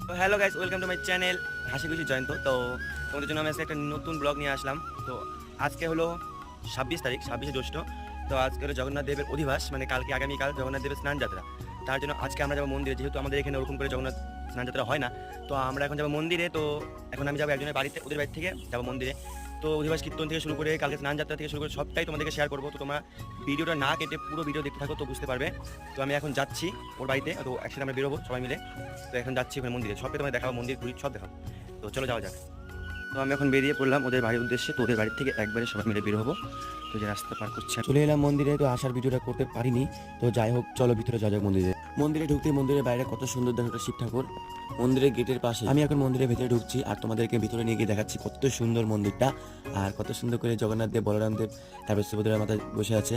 তো hello guys, welcome to my channel হাসি খুশি জয়ন্ত। তো তোমাদের জন্য আমি আজকে একটা নতুন ব্লগ নিয়ে আসলাম। তো আজকে হলো 26 তারিখ, 26শে জ্যৈষ্ঠ। তো আজকে হলো জগন্নাথ দেবের অধিবাস, মানে কালকে আগামীকাল জগন্নাথ দেবের স্নান যাত্রা। তার জন্য আজকে আমরা যাবো মন্দিরে, যেহেতু আমাদের এখানে ওরকম করে জগন্নাথ স্নান যাত্রা হয় না। তো আমরা এখন যাবো মন্দিরে। তো এখন আমি যাবো একজনের বাড়িতে, ওদের বাড়ি থেকে যাবো মন্দিরে। তো অধিবাস কীর্তন থেকে শুরু করে কালকে স্নান যাত্রা থেকে শুরু করে সবটাই তোমাদেরকে শেয়ার করবো। তো তোমরা ভিডিওটা না কেটে পুরো ভিডিও দেখতে থাকো, তো বুঝতে পারবে। তো আমি এখন যাচ্ছি ওর বাড়িতে, তো একসাথে আমরা বেরোবো সবাই মিলে। তো এখন যাচ্ছি ওখানে মন্দিরে, সবটাই তোমাদের দেখাবো, মন্দির ঘুরি সব দেখাবো। তো চলো যাওয়া যাক। তো আমি এখন বেরিয়ে পড়লাম ওদের বাড়ির উদ্দেশ্যে। তো ওদের বাড়ির থেকে একবারে সবাই মিলে বের হবো। তো যে রাস্তা পার করছে, চলে এলাম মন্দিরে। তো আসার ভিডিওটা করতে পারিনি, তো যাই হোক চলো ভিতরে যাওয়া যাক। মন্দিরে ঢুকতেই মন্দিরের বাইরে কত সুন্দর দেখো একটা শিব ঠাকুর মন্দিরের গেটের পাশে। আমি এখন মন্দিরের ভেতরে ঢুকছি আর তোমাদেরকে ভিতরে নিয়ে গিয়ে দেখাচ্ছি কত সুন্দর মন্দিরটা, আর কত সুন্দর করে জগন্নাথ দেব, বলরাম দেব, তারপর সুভদ্রার মাথায় বসে আছে।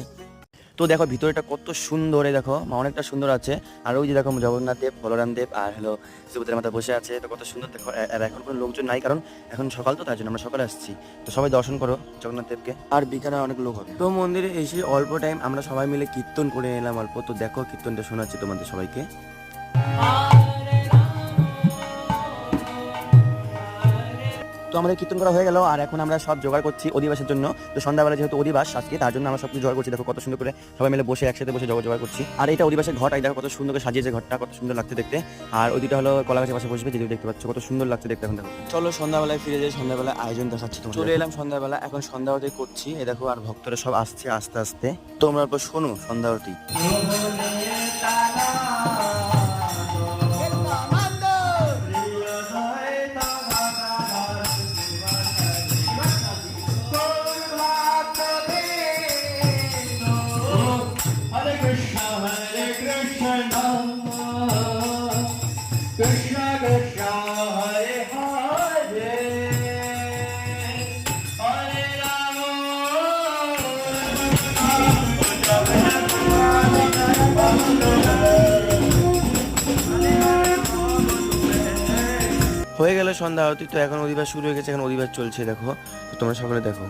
তো দেখো ভিতরেটা কত সুন্দর, দেখো অনেকটা সুন্দর আছে। আর ওই যে দেখো জগন্নাথ দেব, বলরাম দেব আর হলো সুভদ্রার মাথায় বসে আছে। তো কত সুন্দর দেখো। আর এখন কোনো লোকজন নাই, কারণ এখন সকাল, তো তার জন্য আমরা সকালে আসছি। তো সবাই দর্শন করো জগন্নাথ দেবকে, আর বিকালে অনেক লোক হবে। তো মন্দিরে এসে অল্প টাইম আমরা সবাই মিলে কীর্তন করে এলাম অল্প। তো দেখো কীর্তনটা শোনাচ্ছি তোমাদের সবাইকে। তো আমাদের কীর্তন করা হয়ে গেল, আর এখন আমরা সব জোগাড় করছি অধিবাসের জন্য। তো সন্ধ্যাবেলা যেহেতু অধিবাস আজকে, তার জন্য আমরা সব কিছু জোগাড় করছি। দেখো কত সুন্দর করে সবাই মিলে বসে একসাথে বসে জোগাড় করছি। আর এটা অধিবাসের ঘট, এই দেখো কত সুন্দর করে সাজিয়েছে ঘরটা, কত সুন্দর লাগছে দেখতে। আর ওইটা হলো কলা গাছের পাশে বসবে, যেটা দেখতে পাচ্ছ কত সুন্দর লাগছে দেখতে। এখন দেখো চলো সন্ধ্যাবেলায় ফিরে যাই, সন্ধ্যাবেলা আয়োজন দেখাচ্ছি। চলে এলাম সন্ধ্যাবেলা, এখন সন্ধ্যা আরতি করছি। এই দেখো আর ভক্তরা সব আসছে আস্তে আস্তে। তোমরা অল্প শোনো সন্ধ্যা আরতি। Krishna Krishna Hare Hare Hare Rama হয়ে গেল সন্ধ্যা আরতি। তো এখন অধিবাস শুরু হয়ে গেছে, এখন অধিবাস চলছে দেখো। তো তোমরা সকলে দেখো।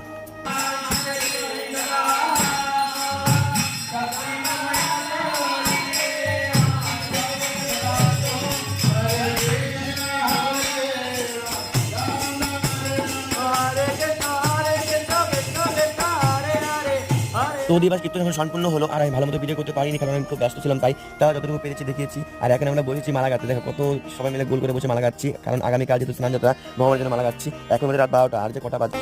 তো অধিবাস কীর্তন এখন সম্পূর্ণ হলো, আর আমি ভালো মতো ভিডিও করতে পারিনি, কারণ আমি খুব ব্যস্ত ছিলাম। তাই যতটুকু পেরেছি দেখিয়েছি। আর এখন আমরা বসেছি মালা গাঁথতে, দেখো কত সবাই মিলে গোল করে বসে মালা গাচ্ছি, কারণ আগামীকাল যেহেতু স্নান যাত্রা, ভগবানের জন্য মালা গাচ্ছি। এখন আমাদের রাত 12টা, আর যে কটা বাজে।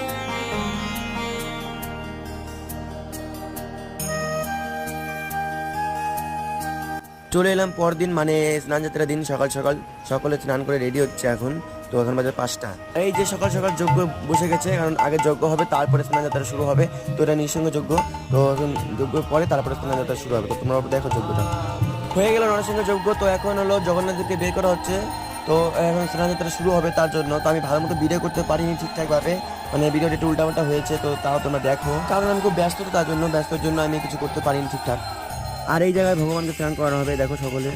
চলে এলাম পরদিন, মানে স্নান যাত্রার দিন সকাল সকাল সকলে স্নান করে রেডি হচ্ছে এখন। তো এখন বাজে 5টা। এই যে সকাল সকাল যজ্ঞ বসে গেছে, কারণ আগে যজ্ঞ হবে তারপরে স্নান যাত্রা শুরু হবে। তো এটা নিঃসঙ্গ যজ্ঞ। তো এখন যজ্ঞ পরে তারপরে স্নান যাত্রা শুরু হবে। তো তোমরা দেখো যজ্ঞটা হয়ে গেল, নরসিংহ যজ্ঞ। তো এখন হলো জগন্নাথদেরকে বের করা হচ্ছে। তো এখন স্নান যাত্রা শুরু হবে, তার জন্য তো আমি ভালো মতো ভিডিও করতে পারিনি ঠিকঠাকভাবে, মানে ভিডিওটা একটু উল্টাপাল্টা হয়েছে। তো তাও তোমরা দেখো, কারণ আমি খুব ব্যস্ত, তো তার জন্য ব্যস্তর জন্য আমি কিছু করতে পারিনি ঠিকঠাক। আর এই জায়গায় ভগবানকে স্নান করানো হবে, দেখো সকলে।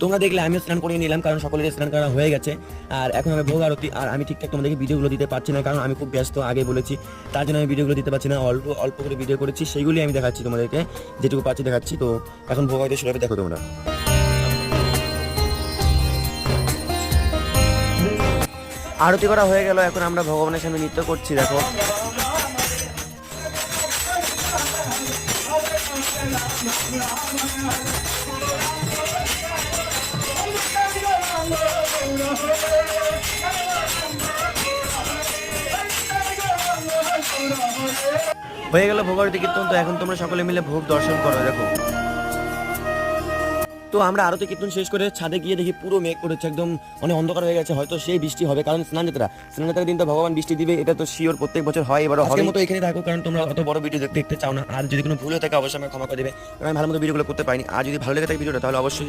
তোমরা দেখলে আমিও স্নান করে নিলাম, কারণ সকলের স্নান করা হয়ে গেছে। আর এখন আমি ভোগ আরতি, আর আমি ঠিকঠাক তোমাদেরকে ভিডিওগুলো দিতে পারছি না, কারণ আমি খুব ব্যস্ত, আগে বলেছি। তার জন্য আমি ভিডিওগুলো দিতে পারছি না, অল্প অল্প করে ভিডিও করেছি, সেইগুলি আমি দেখাচ্ছি তোমাদেরকে, যেটুকু পাচ্ছি দেখাচ্ছি। তো এখন ভোগ আরতি শুরু হবে, দেখো তোমরা। আরতি করা হয়ে গেল, এখন আমরা ভগবানের সামনে নৃত্য করছি, দেখো। হয়ে গেল ভোগ আরতি কীর্তন। তো এখন তোমরা সকলে মিলে ভোগ দর্শন করো, দেখো। তো আমরা আরতি কীর্তন শেষ করে ছাদে গিয়ে দেখি পুরো মেঘ করেছে, একদম অনেক অন্ধকার হয়ে গেছে। হয়তো সেই বৃষ্টি হবে, কারণ স্নান যাত্রার দিন তো ভগবান বৃষ্টি দিবে, এটা তো শিওর, প্রত্যেক বছর হয়, এবারও হবে। মতো এখানে থাকো, কারণ তোমরা অত বড় ভিডিও দেখতে চাও না। আর যদি কোনো ভুল হয়ে থাকে অবশ্যই আমাকে ক্ষমা করে দেবে, কারণ আমি ভালো মতো ভিডিওগুলো করতে পারিনি। আর যদি ভালো লেগে থাকে ভিডিওটা, তাহলে অবশ্যই